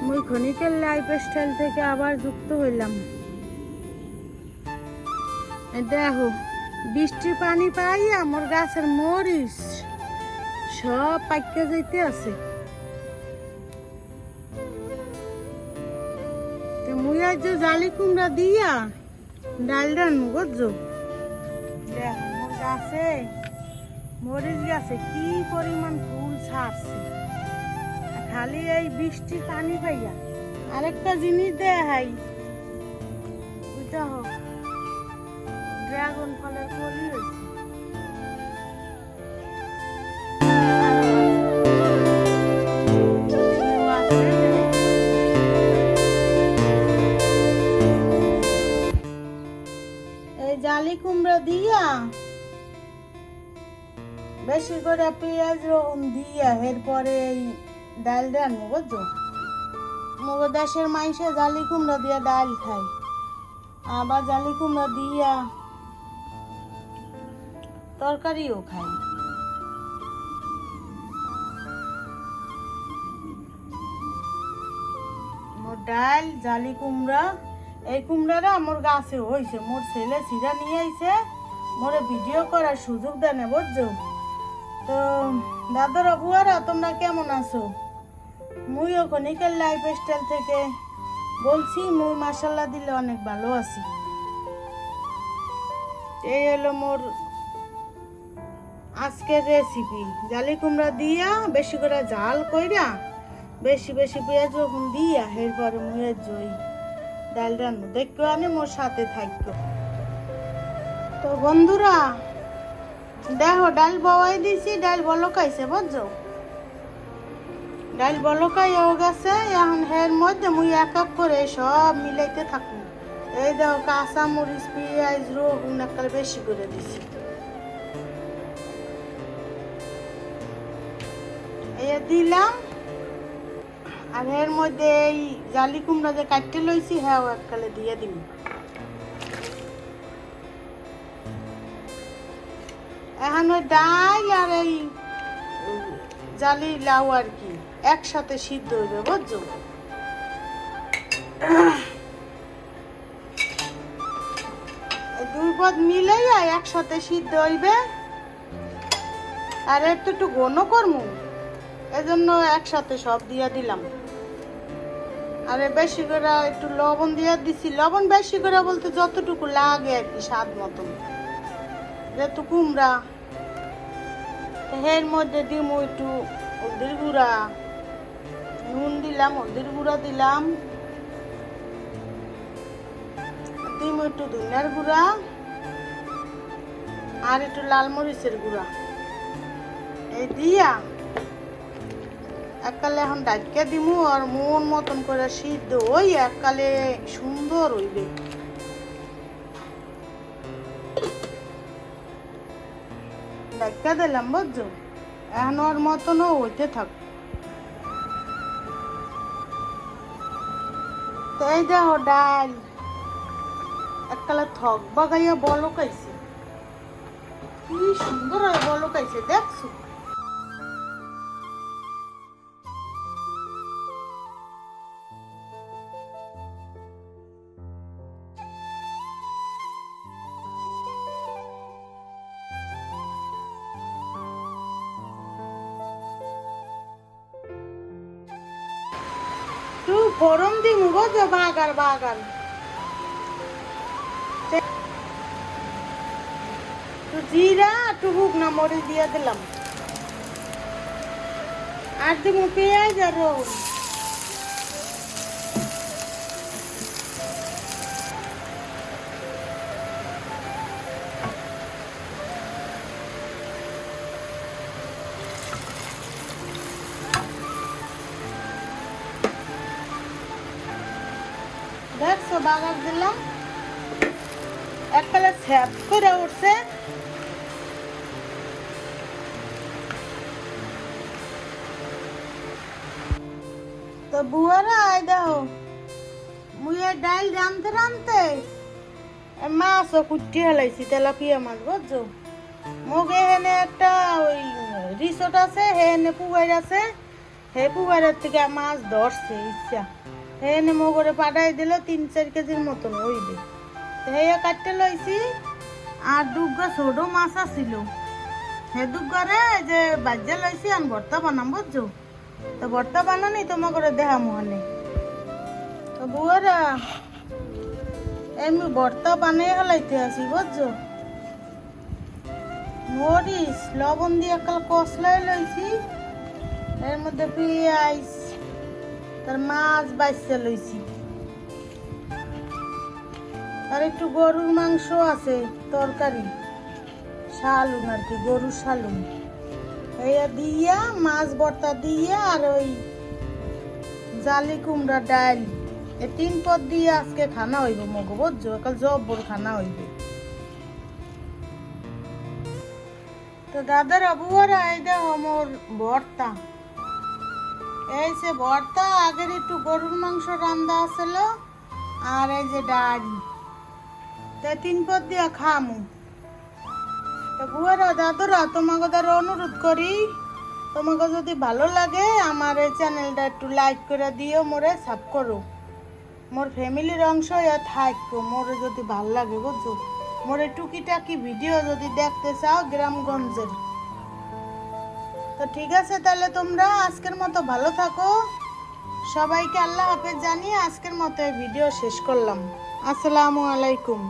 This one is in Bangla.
মুই ক্ষণিকের লাইফস্টাইল থেকে আবার যুক্ত হইলাম। দেখো বৃষ্টির পানি পাই আমার গাছের মরিচ সব পাইকা যাইতে আছে। মুই আজ জালি কুমড়া দিয়া ডাল রান্নু বুঝছো। দেখো মোর গাছে মরিচ গাছে কি পরিমাণ ফুল ছাড়ছে, খালি এই বৃষ্টির পানি পাইয়া। আরেকটা জিনিস দেখাই, দেখো ড্রাগন ফলের কলি হয়েছে। এই জালি কুমড়া দিয়া বেশি করে পেঁয়াজ রসুন দিয়া এরপরে এই ডাল রান্না বুঝছো। মগো দেশের মাইসে জালি কুমড়া দিয়া ডাল খাই, আবার জালি কুমড়া দিয়া তরকারিও খাই। মোর ডাল জালি কুমড়া, এই কুমড়াটা আমার গাছে হয়েছে, মোর ছেলে সিরা নিয়ে আইছে, মোরে ভিডিও করার সুযোগ দেয় না বুঝছো। তো দাদারা বুয়ারা তোমরা কেমন আছো? মুই ওখানিকার লাইফস্টাইল থেকে বলছি, মুই মাশাল্লাহ দিলে অনেক ভালো আছি। এই হলো মোর আজকের রেসিপি, জালি কুমড়া দিয়া বেশি করে জাল কইরা বেশি বেশি পেঁয়াজ রসুন দিয়া এরপরে মুয়ের জই ডাল রান্না দেখো আনে মোর সাথে থাকতো। তো বন্ধুরা দেখো ডাল বওয়াই দিছি, ডাল বলকাইছে বুঝছো। ডাল বলকাইও গেছে, এখন এর মধ্যে মুই এক এক করে সব মিলাইতে থাকুন। এই দেখো কাঁচা মরিচ পেঁয়াজ রসুন একটা বেশি করে দিছি, এই দিলাম। আর এর মধ্যে এই জালি কুমড়া যে কাটতে লইছি হ্যাঁ এককালে দিয়ে দিন। এখন ওই ডাল আর এই জালি লাউ আর কি একসাথে সিদ্ধ হইবে বুঝছো। দুই পদ মিলাইয়া একসাথে সিদ্ধ হইবে। আর একটু ঘন করমু, এজন্য একসাথে সব দিয়া দিলাম। আরে বেশি করে একটু লবণ দিয়া দিছি, লবণ বেশি করে বলতে যতটুকু লাগে আর কি স্বাদ মতন, যেহেতু কুমড়া। এর মধ্যে দিমু একটু হলদির গুঁড়া, নুন দিলাম, হলদির গুঁড়া দিলাম, দিমু একটু ধনিয়ার গুঁড়া আর একটু লাল মরিচের গুঁড়া। এই দিয়া এককালে এখন ডাইকা দিমু আর মন মতন করে সিদ্ধ ওই এককালে সুন্দর হইবে। ডাইকা দিলাম বুঝছো, এখন ওর মতনও হইতে থাক। এই দেখো ডাল এককালে থক বাগাইয়া বলকাইছে, কি সুন্দর হয় বলকাইছে দেখছো। ফোড়ন দিমু বুঝছো, বাগার বাগার জিরা একটু শুকনা মরিচ দিয়ে দিলাম, আর দিমু পেঁয়াজ আর রসুন। দেখছো বাগার দিলাম, এককালে স্যাপ করে উঠছে। তো বুয়ারা আই দেখো মুই ডাল রানতে রানতে মাছও কুটি হেলাইছি, তেলাপিয়া মাছ বুঝছো। মুগে হেনে একটা ওই রিসোর্ট আছে, হেনে পুকুর আছে, হে পুবারের থেকে মাছ ধরছে ইচ্ছা হে নেমো করে পাঠাই দিল 3-4 কেজির মতন হইবে হে কাটতে লইছি আর দুগা ছোট মাছ আছিল হে দুগারে যে বাজ্যা লইছি আমি ভর্তা বানাম বুঝছো তো ভর্তা বানানি তোমার করে দেখা মনে তো বুয়ারা এমনি ভর্তা বানিয়ে হলাইতে আসি বুঝছো মরিচ লবণ দিয়ে কাল কষলাই লইছি এর মধ্যে পেঁয়াজ তার মাছ বাইসে লইছি আর একটু গরুর মাংস আছে তরকারি শালুন আর কি গরুর শালুন এইয়া দিয়া মাছ ভর্তা দিয়া আর ওই জালি কুমড়া ডাল এই 3 পদ দিয়ে আজকে খানা হইব মগো বুঝছো কাল জব্বর খানা হইবে তো দাদার আবুয়ারা এই দেখো মোর ভর্তা এই যে ভর্তা আগের একটু গরুর মাংস রান্দা আছিল আর এই যে ডাল তাই 3 পদ দিয়া খামু তো বুয়ারা দাদুরা তোমাকে দ্বারা অনুরোধ করি তোমাকে যদি ভালো লাগে আমার এই চ্যানেলটা একটু লাইক করে দিও মোরে সাব করো মোর ফ্যামিলির অংশ থাকবো মোরে যদি ভালো লাগে বুঝছো মোরে টুকিটাকি ভিডিও যদি দেখতে চাও গ্রামগঞ্জের তো ঠিক আছে তাহলে তোমরা আজকের মতো ভালো থাকো সবাইকে আল্লাহ হাফেজ জানিয়ে আজকের মতো এই ভিডিও শেষ করলাম আসসালামু আলাইকুম।